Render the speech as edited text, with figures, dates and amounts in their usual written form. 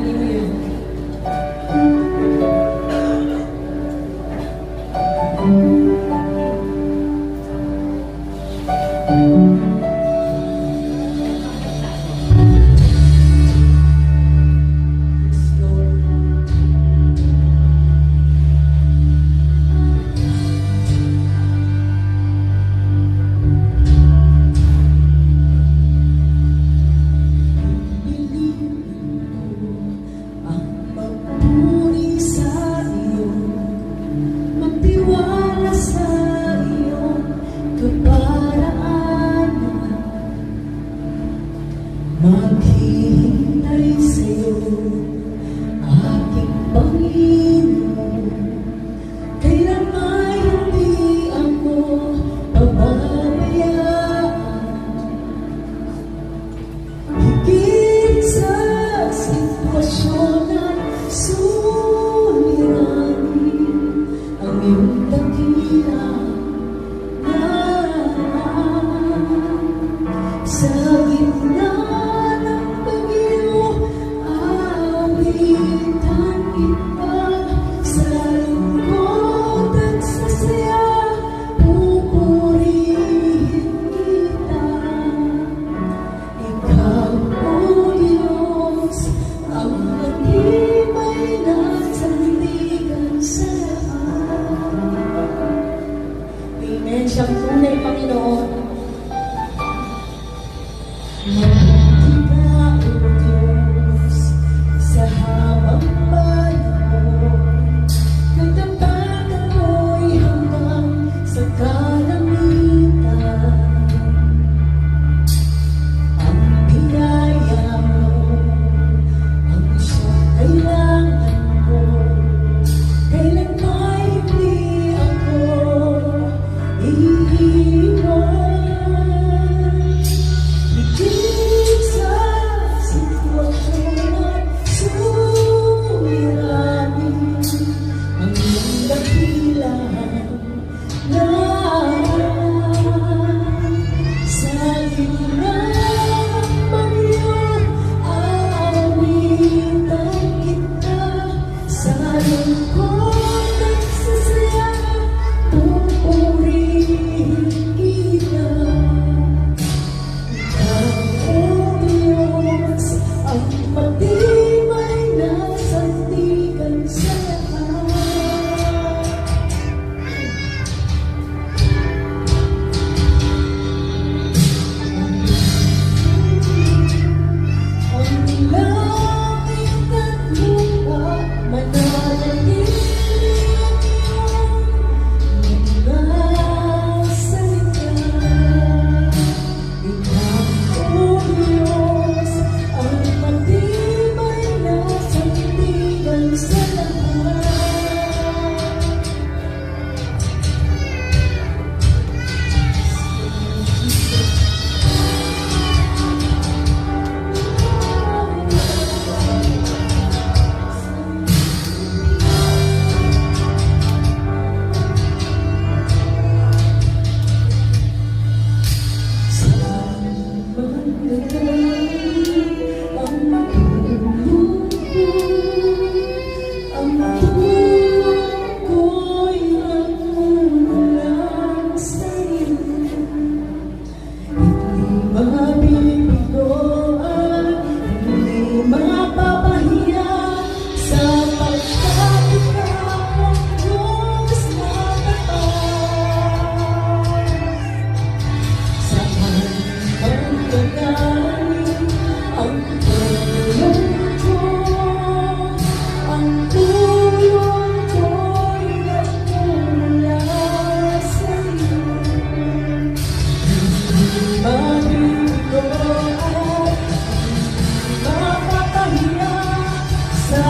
Hallelujah. Maghihintay sa'yo, aking Panginoon. Kailan ay hindi ako pababayaan. Higit sa sitwasyon at suliranin, ang iyong dakila sa gitna ng bagyo, awitan kita. Sa lungkot at sa saya, pupurihin kita. Ikaw, O Diyos, ang matibay na sandigan sa lahat. Amen. Siyang tunay, Panginoon. Mabuti ka, O Diyos, sa habang panahon. Nagtapat ako'y hanggang sa kalangitan. Ang biyaya mo, ang siyang kailangan ko. Kailan may hindi ako iiwan. Sa